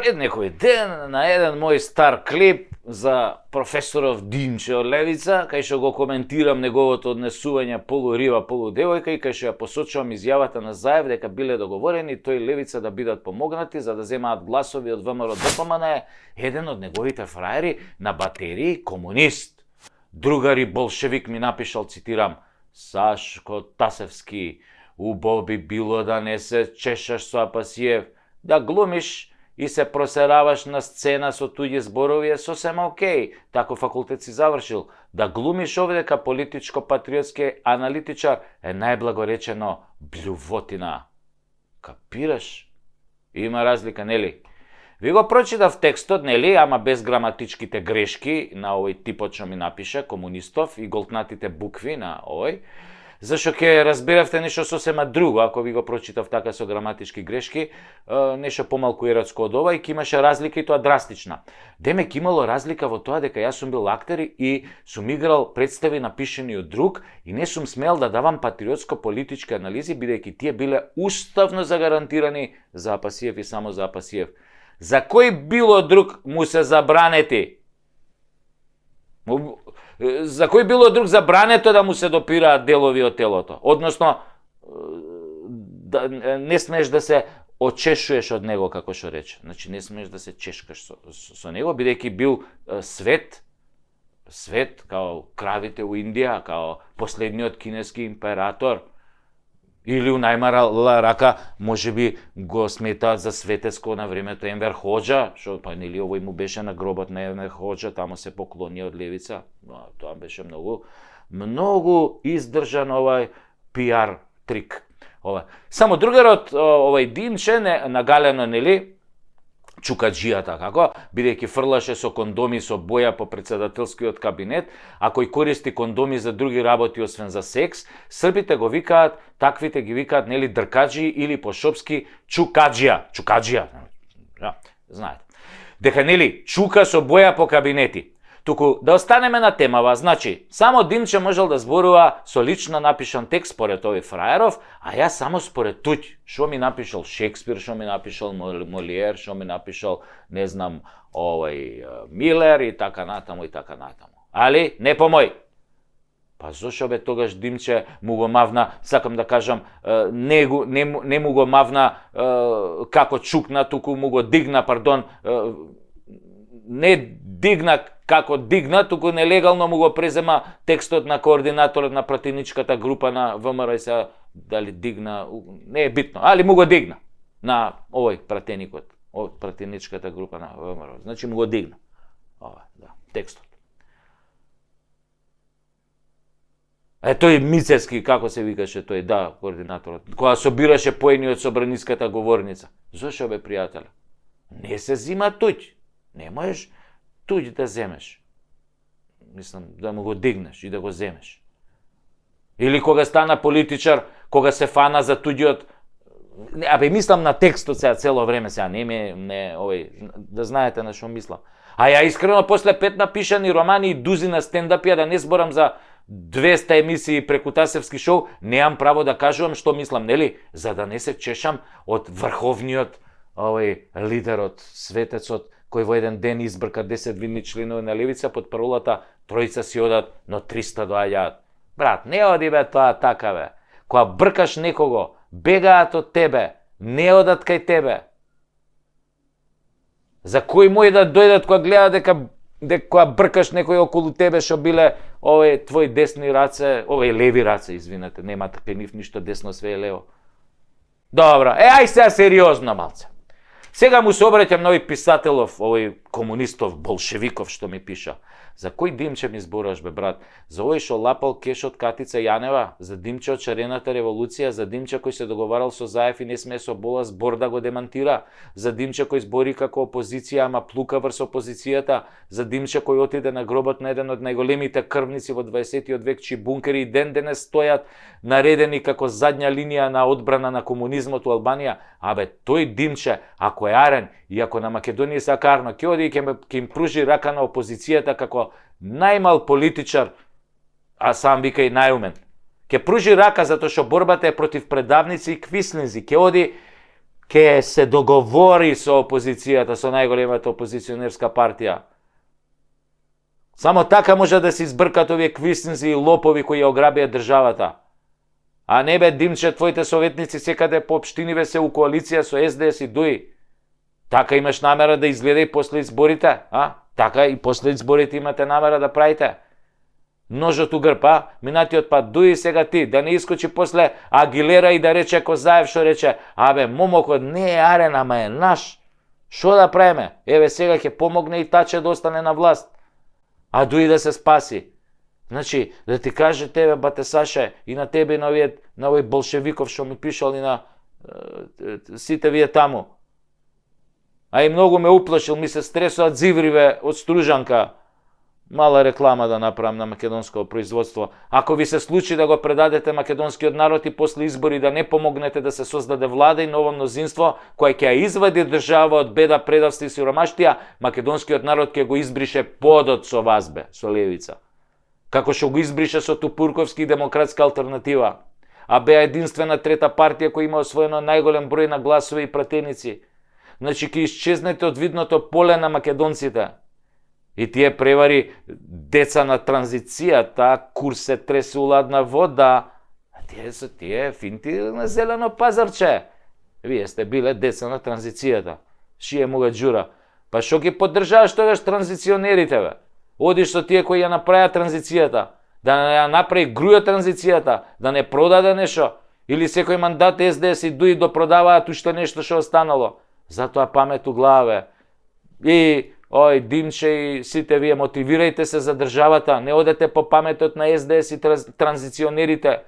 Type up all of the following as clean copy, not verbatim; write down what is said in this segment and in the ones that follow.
Пред некој ден на еден мој стар клип за професоров Димче од Левица, кај што го коментирам неговото однесување полуриба, полудевојка и кај што ја посочувам изјавата на Заев дека биле договорени тој Левица да бидат помогнати за да земаат гласови од ВМРО ДПМН, еден од неговите фраери на батерии комунист. Другари болшевик ми напишал, цитирам: Сашко Тасевски, убаво би било да не се чешаш со Апасиев, да глумиш и се просераваш на сцена со туѓи зборови е сосем окей, тако факултет си завршил. Да глумиш овде дека политичко-патриотски аналитичар е најблагоречено блювотина. Капираш? Има разлика, нели? Ви го прочитав текстот, нели, ама без граматичките грешки на овој типот што ми напише, комунистов, и голтнатите букви на овој, зашто ќе разберавте нешто сосема друго, ако ви го прочитав така со граматички грешки, нешто помалку еротско од ова, и ќе имаше разлика и тоа драстична. Демек имало разлика во тоа дека јас сум бил актер и сум играл представи напишени од друг и не сум смел да давам патриотско-политички анализи, бидејќи тие биле уставно загарантирани за Апасиев и само за Апасиев. За кој било друг му се забранети? За кој било друг забрането да му се допираат делови од телото? Односно, да, не смееш да се очешуеш од него, како што рече. Значи, не смееш да се чешкаш со него, бидејќи бил свет, као кравите у Индија, као последниот кинески император, или у најмала рака, може би го сметаат за светеско на времето Енвер Хоџа, што па нели овој му беше на гробот на Енвер Хоџа, таму се поклонија од Левица. Тоа беше многу издржан овај пиар трик. Само другарот овај Димче нагалено, нели, чукаджијата како, бидејќи фрлаше со кондоми со боја по председателскиот кабинет, а кој користи кондоми за други работи освен за секс, србите го викаат, таквите ги викаат, нели, дркаджи или по шопски чукаджија. Знаете. Дека, нели, чука со боја по кабинети. Туку да останеме на темава, значи, само Димче можел да зборува со лично напишан текст според овој фраеров, а јас само според туѓ. Што ми напишал Шекспир, што ми напишал Молиер, што ми напишал, не знам, овој Милер и така натаму и така натаму. Али не по мој. Па зошто бе тогаш Димче му го мавна, сакам да кажам, не му го мавна како чукна, туку му го дигна, пардон, не дигна како дигна, туку нелегално му го презема текстот на координаторот на пратеничката група на ВМРО, и се дали дигна, не е битно, али му го дигна на овој пратеникот, од пратеничката група на ВМРО. Значи му го дигна. Текстот. Тој Мицевски, како се викаше тој, да, координаторот, која собираше поени од собраниската говорница. Зошто бе, пријателе? Не се зима туѓ. Не можеш туѓ да земеш. Мислам, да му го дигнеш и да го земеш. Или кога стана политичар, кога се фана за туѓиот... мислам на текстот сега цело време, сега не овој, да знаете на што мислам. А ја искрено после 5 напишани романи и дузина стендапија, да не зборам за 200 емисии преку Тасевски шоу, неам право да кажувам што мислам, нели? За да не се чешам од врховниот овој лидер, од светецот, кој во еден ден избрка 10 видни членови на Левица под паролата тројца си одат, но 300 доаѓаат. Брат, не оди бе тоа така бе. Кога бркаш некого, бегаат од тебе, не одат кај тебе. За кој мој да дојдат кога гледаат кога бркаш некој околу тебе што биле овој твои десни раце, овој леви раце, извинете, нема кај нив ништо десно, све е лево. Добро, ај сега сериозно малце. Сега му се обраќам на овој писателов, овој комунистов, болшевиков што ми пиша. За кој Димче ми збораш, бе, брат? За овој што лапал кеш од Катица Јанева? За Димче од шарената револуција? За Димче кој се договарал со Заев и не смее со бола збор да го демантира? За Димче кој збори како опозиција, ама плука врз опозицијата? За Димче кој отиде на гробот на еден од најголемите крвници во 20 век, чии бункери и ден денес стојат наредени како задња линија на одбрана на комунизмот у Албанија? Абе, тој Димче, ако е арен и ако на Македонија се акарно, ќе оди и ќе им пружи рака на опозицијата како најмал политичар, а сам вика и најумен. Ќе пружи рака затоа што борбата е против предавници и квислинзи. Ќе ке се договори со опозицијата, со најголемата опозиционерска партија. Само така може да се избркат овие квисници и лопови кои ја ограбија државата. А не бе, Димче, твоите советници секаде по општиниве се у коалиција со СДС и ДУИ. Така имаш намера да изгледа и после изборите, а? Така и после изборите имате намера да правите. Ножот у грб, а? Минатиот пат ДУИ, сега ти, да не искочи после Агилера и да рече Козаев што рече, абе, момокот не е арен, ама е наш. Шо да правиме? Еве сега ќе помогне и Таче да остане на власт. А ДУИ да се спаси. Значи, да ти каже тебе, бате Саше, и на тебе и на овој болшевиков што ми пишал и на сите вие таму. А и многу ме уплашил, ми се стресуваат зивриве од Стружанка. Мала реклама да направам на македонско производство. Ако ви се случи да го предадете македонскиот народ и после избори да не помогнете да се создаде влада и ново мнозинство кој ќе ја извади држава од беда, предавство и сиромаштија, македонскиот народ ќе го избрише подот со вас, бе, со левица. Како што го избрише со Тупурковски и Демократска алтернатива. А беа единствена трета партија која има освоено најголем број на гласови и пратеници. Значи, ќе исчезнете од видното поле на македонците. И тие превари деца на транзицијата, курс се тресе у ладна вода, а тие се тие финти на зелено пазарче. Вие сте биле деца на транзицијата. Шие мога джура. Па шо ги поддржаваш тогаш транзиционерите, бе? Одиш со тие кои ја направија транзицијата, да не ја направи груја транзицијата, да не продаде нешто, или секој мандат СДС и ДУИ допродаваат уште нешто што останало. Затоа памет у главе. И Димче и сите вие мотивирајте се за државата, не одете по паметот на СДС и транзиционерите.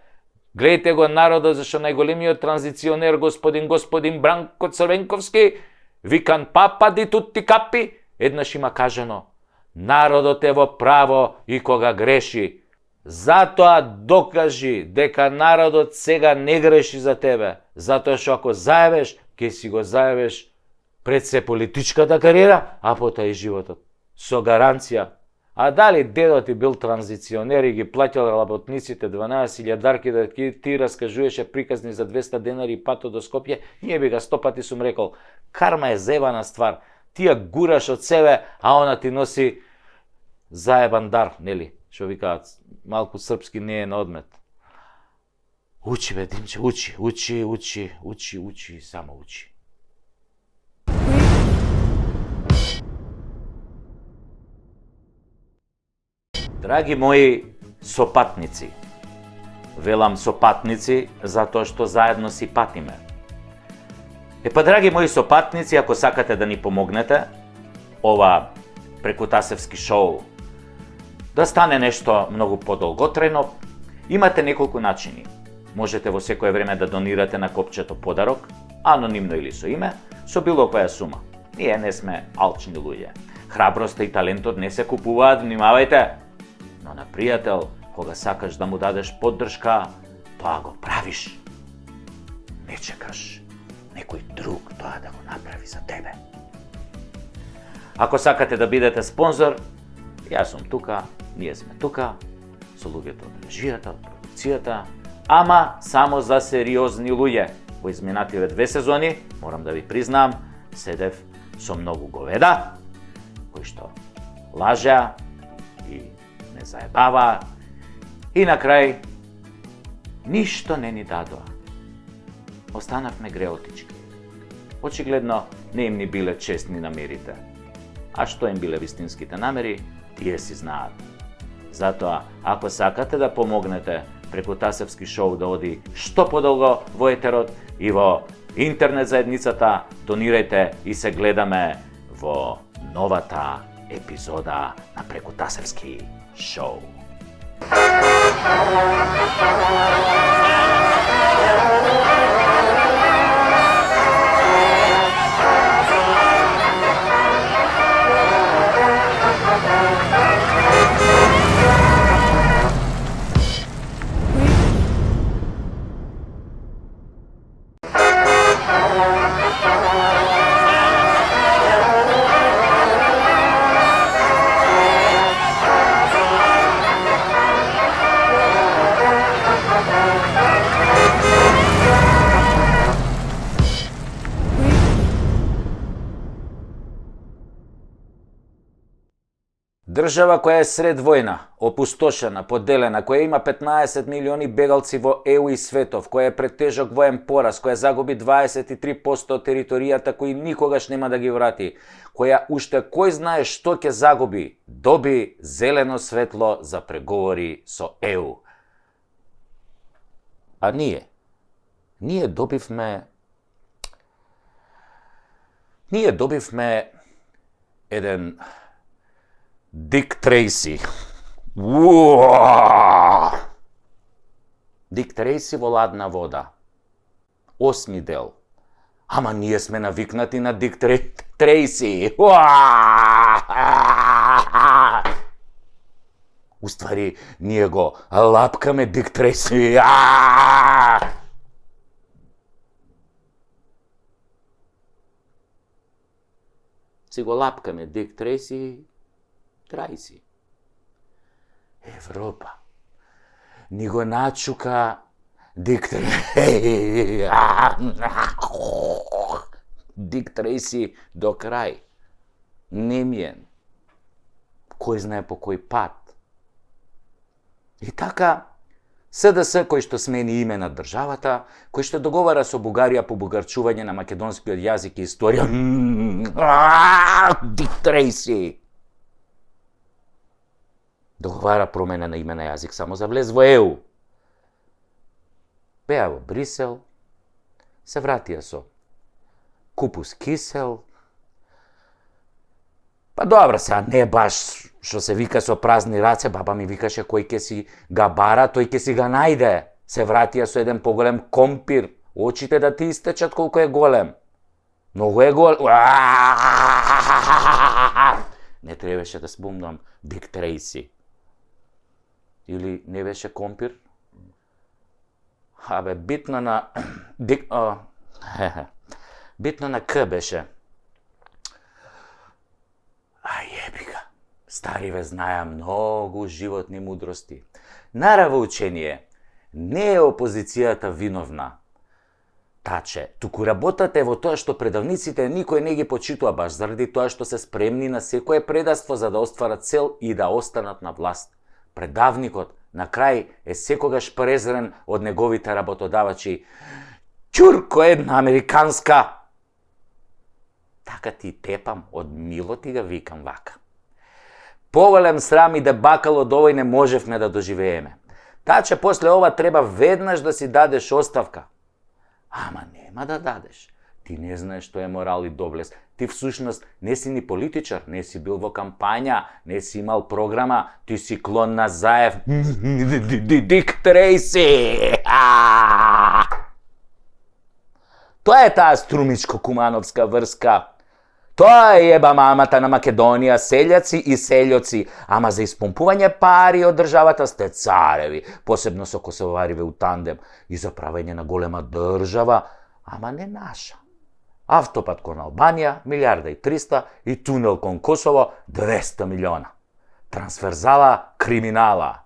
Гледайте го народот, зашто најголемиот транзиционер господин Бранко Црвенковски, викан папа ди тутти капи, еднаш има кажано: народот е во право и кога греши. Затоа докажи дека народот сега не греши за тебе, затоа што ако заебеш, ќе си го заебеш пред се политичката кариера, а потоа и животот. Со гаранција. А дали дедот ти бил транзиционер и ги плаќал работниците 12.000 дарки да ти раскажуваше приказни за 200 денари и пато до Скопје, ние би га 100 пати сум рекол, карма е зебана ствар. Ти ја гураш од себе, а она ти носи заебан дар, нели? Што викаат, малку српски не е на одмет. Учи, бе, Димче, учи, само учи. Драги мои сопатници, велам сопатници затоа што заедно си патиме. Драги мои сопатници, ако сакате да ни помогнете, ова прекутасевски шоу да стане нешто многу подолготрajно, имате неколку начини. Можете во секое време да донирате на копчето подарок, анонимно или со име, со било која сума. Ние не сме алчни луѓе. Храброста и талентот не се купуваат, внимавајте. Но на пријател, кога сакаш да му дадеш поддршка, тоа го правиш. Не чекаш некој друг тоа да го направи за тебе. Ако сакате да бидете спонзор, јас сум тука, ние сме тука, со луѓето од режијата, од продукцијата, ама само за сериозни луѓе. Во изминативе 2 сезони, морам да ви признам, седев со многу говеда, кои што лажеа и не заебава, и на крај ништо не ни дадоа. Останавме греотички. Очигледно не им ни биле честни намерите. А што им биле вистинските намери, тие си знаат. Затоа, ако сакате да помогнете Прекутасевски шоу да оди што подолго во етерот и во интернет заедницата, донирајте и се гледаме во новата епизода на Прекутасевски шоу. Држава која е сред војна, опустошена, поделена, која има 15 милиони бегалци во ЕУ и светов, која е пред тежок воен пораз, која загуби 23% од територијата кои никогаш нема да ги врати, која уште кој знае што ќе загуби, доби зелено светло за преговори со ЕУ. А ние добивме еден Дик Трейси. Дик Трейси во ладна вода. 8 дел. Ама ние сме навикнати на Дик Трейси. Уствари, ние го лапкаме Дик Трейси. Си го лапкаме Дик Трейси. Трајси. Европа. Ни го начука Дик Трейси. Дик Трейси до крај. Немиен. Кој знае по кој пат. И така, СДС кој што смени име на државата, кој што договара со Бугарија по бугарчување на македонскиот јазик и историја. Дик Трейси. Договара промена на име на јазик само за влез во ЕУ. Беа во Брисел, се вратија со купус кисел. Па добра сега, не баш што се вика со празни раце, баба ми викаше кој ќе си га бара, тој ќе си га најде. Се вратија со еден поголем компир, очите да ти истечат колку е голем. Многу е голем. Не требаше да спомнам Дик Трейси. Или не беше компир? Абе, битно на... битно на К беше. Јебика. Стариве знаја многу животни мудрости. Нараво учение, не е опозицијата виновна. Таче, туку работата е во тоа што предавниците никој не ги почитува баш заради тоа што се спремни на секое предаство за да остварат цел и да останат на власт. Предавникот на крај е секогаш презрен од неговите работодавачи. Ќурко една американска! Така ти тепам, од мило ти га викам вака. Повелем срам и дебакал од овој не можевме да доживееме. Таче, после ова треба веднаш да си дадеш оставка. Ама нема да дадеш. Ти не знаеш што е морал и доблест. Ти всушност не си ни политичар, не си бил во кампања, не си имал програма, ти си клон на Заев. Дик Трейси! Тоа е таа струмичко-кумановска врска. Тоа е еба мамата на Македонија, селјаци и селјоци, ама за испомпување пари од државата сте цареви, посебно со косовариве у тандем, и за правење на голема држава, ама не наша. Автопат кон Албанија, 1.300.000 и тунел кон Косово, 200 милиона. Трансферзала криминала.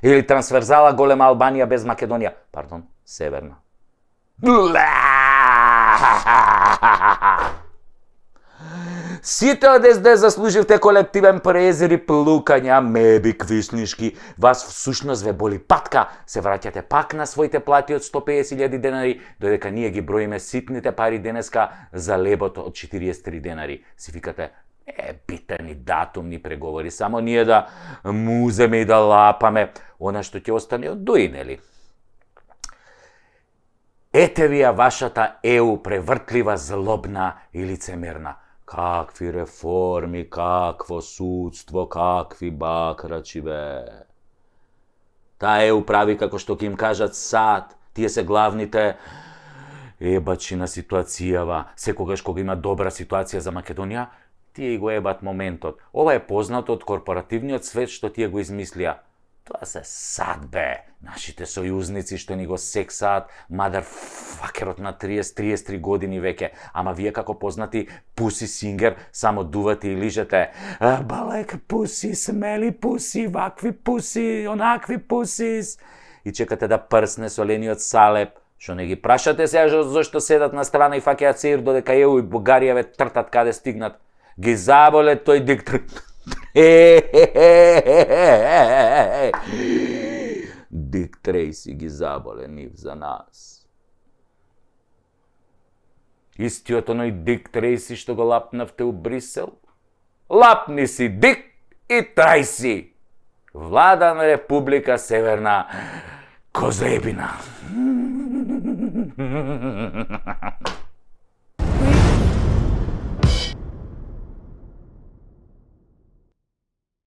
Или трансферзала голема Албанија без Македонија, пардон, северна. Сите од СД заслуживте колективен презир и плукања, меби квиснишки. Вас всушност ве боли патка, се враќате пак на своите плати од 150.000 денари, додека ние ги броиме ситните пари денеска за лебото од 43 денари. Си викате, битен и датумни преговори, само ние да муземе и да лапаме, она што ќе остане од дуи, нели? Ете ви ја вашата ЕУ превртлива, злобна и лицемерна. Какви реформи, какво судство, какви бакрачи, бе. Таа ЕУ прави како што ќе им кажат сад, тие се главните ебачи на ситуацијава. Секогаш кога има добра ситуација за Македонија, тие го ебат моментот. Ова е познато од корпоративниот свет што тие го измислија. Тоа се сад, бе. Нашите сојузници што ни го сексаат, мадарфакерот на 30-33 години веќе. Ама вие како познати пуси сингер, само дувате и лижете. Балек пуси, смели пуси, вакви пуси, онакви пусис. И чекате да прсне солениот салеп. Што не ги прашате сега зашто седат на страна и фаќаат сеир додека ЕУ и Бугарија ве тртат каде стигнат. Ги заболе тој Дик Трейси ги заболе нив за нас. Истиот оној Дик Трейси што го лапнавте у Брисел? Лапни си Дик и Трейси! Влада на Република Северна Козебина.